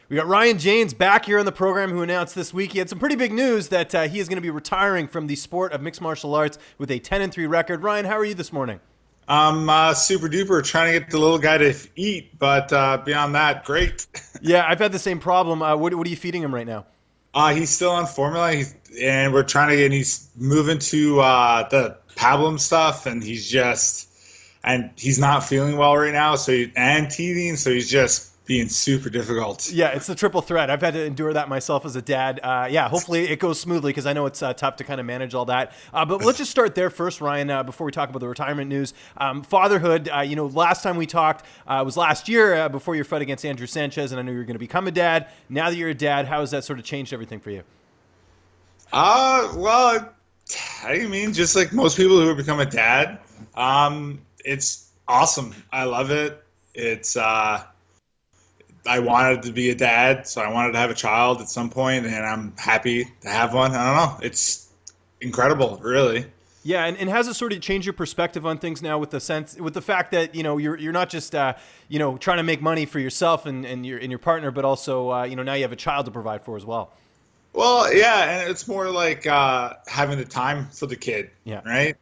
We got Ryan James back here on the program, who announced this week he had some pretty big news that he is going to be retiring from the sport of mixed martial arts with a 10-3 record. Ryan, how are you this morning? I'm super duper trying to get the little guy to eat, but beyond that, great. Yeah, I've had the same problem. What are you feeding him right now? He's still on formula, and we're trying to get. He's moving to the pablum stuff, and he's not feeling well right now. And teething, so he's just being super difficult. Yeah, it's the triple threat. I've had to endure that myself as a dad. Yeah, hopefully it goes smoothly because I know it's tough to kind of manage all that. But let's just start there first, Ryan, before we talk about the retirement news. Fatherhood, last time we talked was last year before your fight against Andrew Sanchez, and I knew you were going to become a dad. Now that you're a dad, how has that sort of changed everything for you? Well, I mean, just like most people who become a dad, it's awesome. I love it. I wanted to be a dad, so I wanted to have a child at some point, and I'm happy to have one. I don't know. It's incredible, really. Yeah, and has it sort of changed your perspective on things now with the fact that you're not just trying to make money for yourself and your partner, but also now you have a child to provide for as well. Well, yeah, and it's more like having the time for the kid, Yeah. right?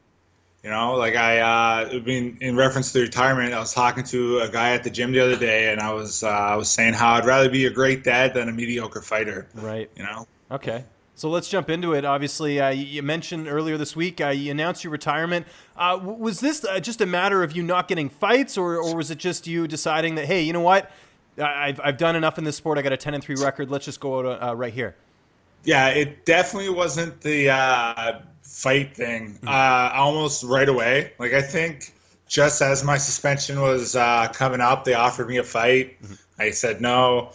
I mean, in reference to retirement, I was talking to a guy at the gym the other day, and I was saying how I'd rather be a great dad than a mediocre fighter. Right. You know? Okay. So let's jump into it. Obviously, you mentioned earlier this week you announced your retirement. Was this just a matter of you not getting fights, or was it just you deciding that, hey, you know what, I've done enough in this sport. I got a 10-3 record. Let's just go out right here. Yeah, it definitely wasn't the fight thing. Almost right away. Like, I think just as my suspension was coming up, they offered me a fight. I said no.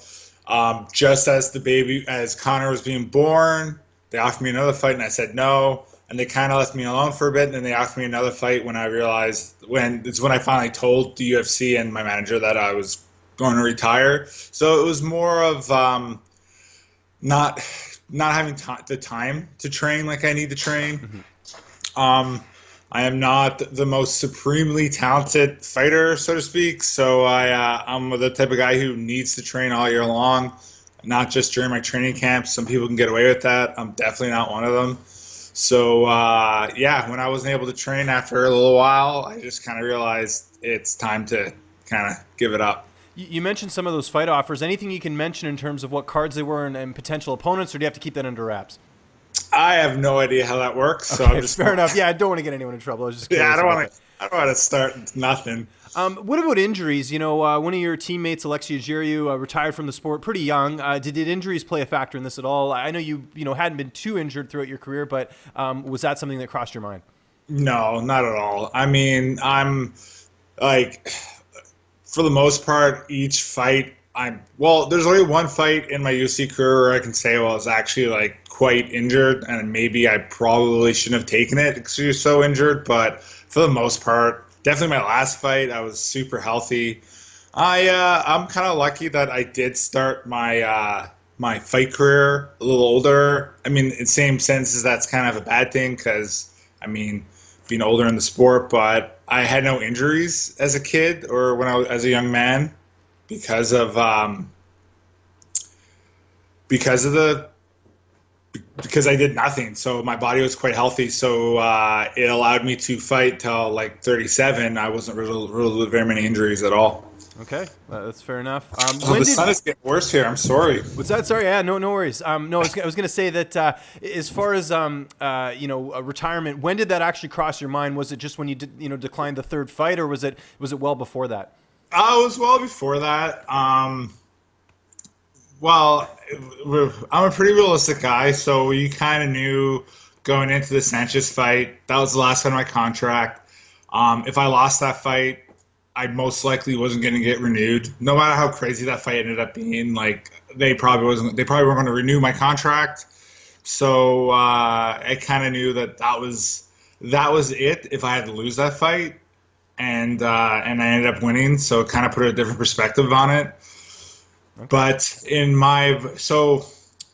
Just as Connor was being born, they offered me another fight, and I said no. And they kind of left me alone for a bit, and then they offered me another fight when I realized when I finally told the UFC and my manager that I was going to retire. So it was more of not having the time to train like I need to train. I am not the most supremely talented fighter, so to speak. So I'm the type of guy who needs to train all year long, not just during my training camps. Some people can get away with that. I'm definitely not one of them. So when I wasn't able to train after a little while, I just kind of realized it's time to kind of give it up. You mentioned some of those fight offers. Anything you can mention in terms of what cards they were and potential opponents, or do you have to keep that under wraps? I have no idea how that works. So Okay, I'm just fair enough. Yeah, I don't want to get anyone in trouble. I was just curious. Yeah, about I don't want to start nothing. What about injuries? One of your teammates, Alexia Giriou, retired from the sport pretty young. Did injuries play a factor in this at all? I know you hadn't been too injured throughout your career, but was that something that crossed your mind? No, not at all. I mean, I'm like, for the most part, each fight, there's only one fight in my UFC career where I can say, well, I was actually like quite injured, and maybe I probably shouldn't have taken it because you're so injured. But for the most part, definitely my last fight, I was super healthy. I'm kind of lucky that I did start my my fight career a little older. I mean, in the same sense as that's kind of a bad thing because, I mean, being older in the sport, but I had no injuries as a kid or when I was as a young man because I did nothing. So my body was quite healthy. So it allowed me to fight till like 37. I wasn't really with very many injuries at all. Okay, that's fair enough. The sun is getting worse here. I'm sorry. What's that? Sorry, yeah, no worries. No, I was going to say that as far as retirement, when did that actually cross your mind? Was it just when you declined the third fight, or was it well before that? It was well before that. Well, I'm a pretty realistic guy, so you kind of knew going into the Sanchez fight that was the last fight of my contract. If I lost that fight, I most likely wasn't going to get renewed. No matter how crazy that fight ended up being, like they probably weren't going to renew my contract. So I kind of knew that was it. If I had to lose that fight, and I ended up winning, so it kind of put a different perspective on it. Okay. But so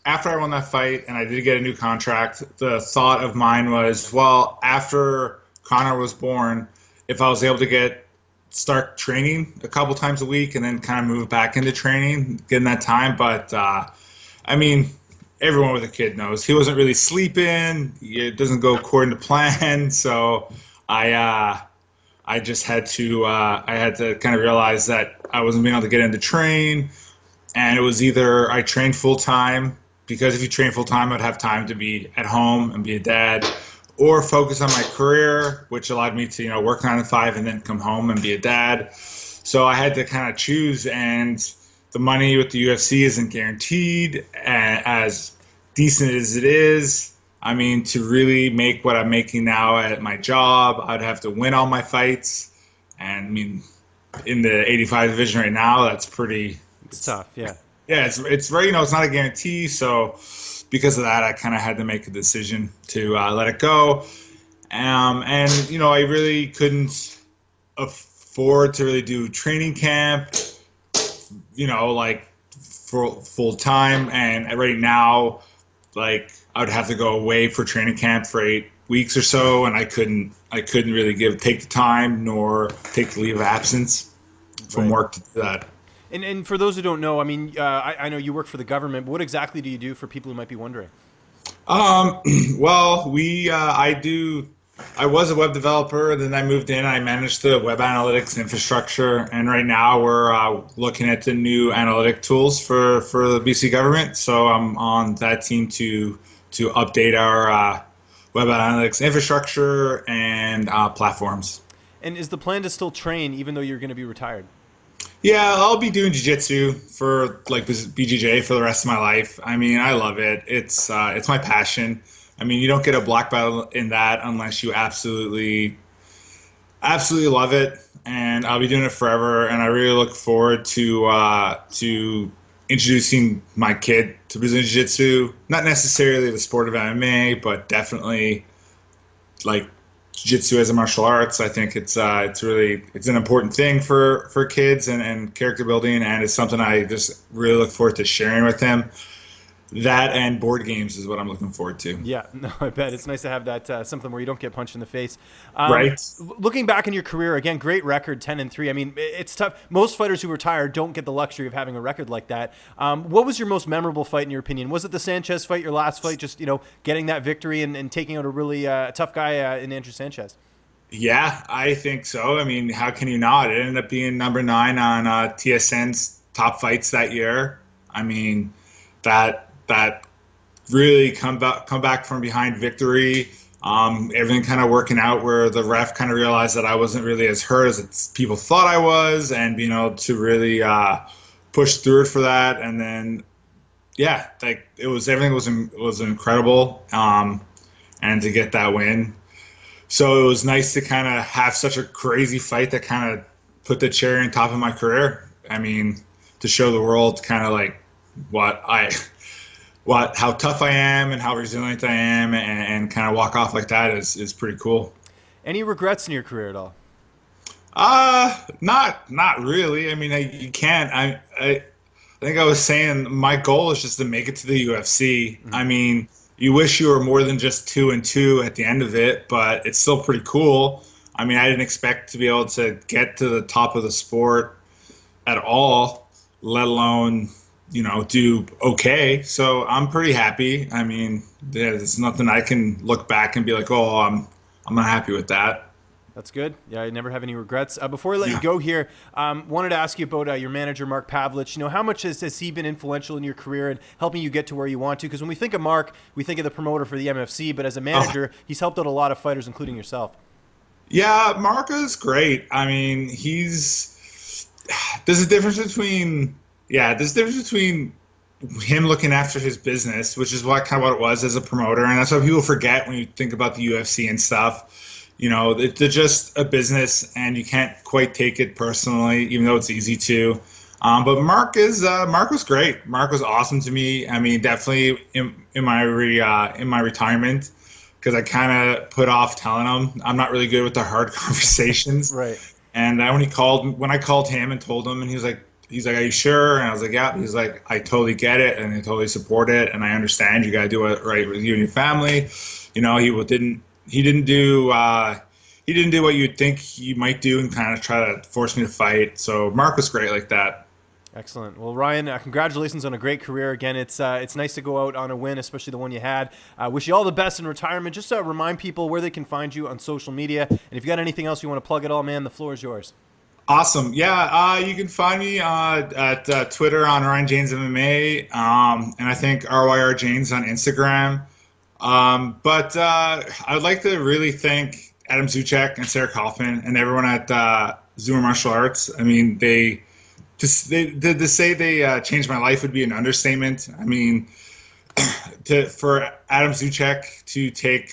after I won that fight and I did get a new contract, the thought of mine was, well, after Connor was born, if I was able to get start training a couple times a week and then kind of move back into training, getting that time. But I mean, everyone with a kid knows he wasn't really sleeping. It doesn't go according to plan. So I just had to kind of realize that I wasn't being able to get into train, and it was either I trained full time, because if you train full time, I'd have time to be at home and be a dad, or focus on my career, which allowed me to, you know, work 9 to 5 and then come home and be a dad. So I had to kind of choose, and the money with the UFC isn't guaranteed, as decent as it is. I mean, to really make what I'm making now at my job, I'd have to win all my fights. And I mean, in the 85 division right now, that's pretty. It's tough, yeah. Yeah, it's very, you know, it's not a guarantee. So because of that, I kind of had to make a decision to let it go. And, you know, I really couldn't afford to really do training camp, you know, like for full time. And right now, like, I would have to go away for training camp for 8 weeks or so, and I couldn't really take the time nor take the leave of absence from work to do that. And for those who don't know, I mean, I know you work for the government, but what exactly do you do for people who might be wondering? Well, I was a web developer, and then I moved in. I managed the web analytics infrastructure, and right now we're looking at the new analytic tools for the BC government. So I'm on that team to update our web analytics infrastructure and platforms. And is the plan to still train even though you're going to be retired? Yeah, I'll be doing jiu-jitsu for like BJJ for the rest of my life. I mean, I love it. It's my passion. I mean, you don't get a black belt in that unless you absolutely love it. And I'll be doing it forever. And I really look forward to introducing my kid to Brazilian Jiu-Jitsu. Not necessarily the sport of MMA, but definitely like Jiu-Jitsu as a martial arts. I think it's an important thing for kids and character building, and it's something I just really look forward to sharing with them. That and board games is what I'm looking forward to. Yeah, no, I bet it's nice to have that something where you don't get punched in the face. Right. Looking back in your career, again, great record, 10-3. I mean, it's tough. Most fighters who retire don't get the luxury of having a record like that. What was your most memorable fight in your opinion? Was it the Sanchez fight, your last fight, just, you know, getting that victory and taking out a really tough guy in Andrew Sanchez? Yeah, I think so. I mean, how can you not? It ended up being number 9 on TSN's top fights that year. I mean, that really come back from behind victory. Everything kind of working out where the ref kind of realized that I wasn't really as hurt as people thought I was, and being able to really push through it for that. And then, yeah, like everything was incredible, and to get that win. So it was nice to kind of have such a crazy fight that kind of put the cherry on top of my career. I mean, to show the world kind of like how tough I am and how resilient I am, and kind of walk off like that is pretty cool. Any regrets in your career at all? Not really. I mean, you can't. I think I was saying my goal is just to make it to the UFC. Mm-hmm. I mean, you wish you were more than just 2-2 at the end of it, but it's still pretty cool. I mean, I didn't expect to be able to get to the top of the sport at all, let alone, you know, do okay. So I'm pretty happy. I mean, there's nothing I can look back and be like, oh, I'm not happy with that. That's good. Yeah, I never have any regrets. Before I let you go here, wanted to ask you about your manager, Mark Pavlich. You know, how much has he been influential in your career and helping you get to where you want to? Because when we think of Mark, we think of the promoter for the MFC, but as a manager, he's helped out a lot of fighters, including yourself. Yeah, Mark is great. I mean, there's a difference between him looking after his business, which is what it was as a promoter, and that's what people forget when you think about the UFC and stuff. You know, they're just a business, and you can't quite take it personally, even though it's easy to. But Mark was great. Mark was awesome to me. I mean, definitely in my retirement, because I kind of put off telling him I'm not really good with the hard conversations. Right. And when I called him and told him, and he was like, are you sure? And I was like, yeah. He's like, I totally get it, and I totally support it, and I understand you got to do it right with you and your family. You know, he didn't do he didn't do what you'd think he might do and kind of try to force me to fight. So Mark was great like that. Excellent. Well, Ryan, congratulations on a great career. Again, it's nice to go out on a win, especially the one you had. Wish you all the best in retirement. Just remind people where they can find you on social media. And if you got anything else you want to plug at all, man, the floor is yours. Awesome. Yeah, you can find me at Twitter on Ryan Janes MMA, and I think RYR Janes on Instagram. But I would like to really thank Adam Zuchek and Sarah Kaufman and everyone at Zuma Martial Arts. I mean, to say they changed my life would be an understatement. I mean, for Adam Zuchek to take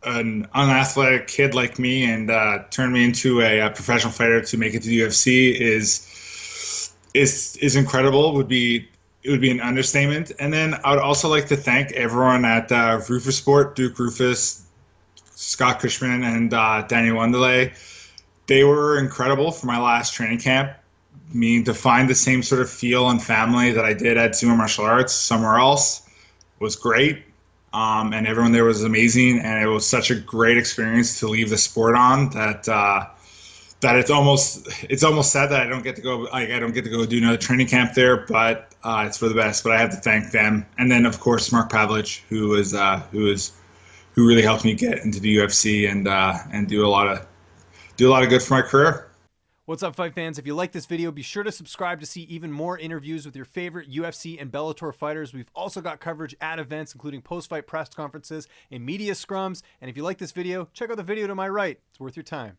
an unathletic kid like me and turn me into a professional fighter to make it to the UFC is incredible. It would be an understatement. And then I would also like to thank everyone at Rufus Sport, Duke Rufus, Scott Cushman, and Daniel Wanderlei. They were incredible for my last training camp. I mean, to find the same sort of feel and family that I did at Zuma Martial Arts somewhere else was great. And everyone there was amazing, and it was such a great experience to leave the sport on that it's almost sad that I don't get to go do another training camp there, but it's for the best. But I have to thank them, and then of course Mark Pavlich, who really helped me get into the UFC and do a lot of good for my career. What's up, fight fans? If you like this video, be sure to subscribe to see even more interviews with your favorite UFC and Bellator fighters. We've also got coverage at events, including post-fight press conferences and media scrums. And if you like this video, check out the video to my right. It's worth your time.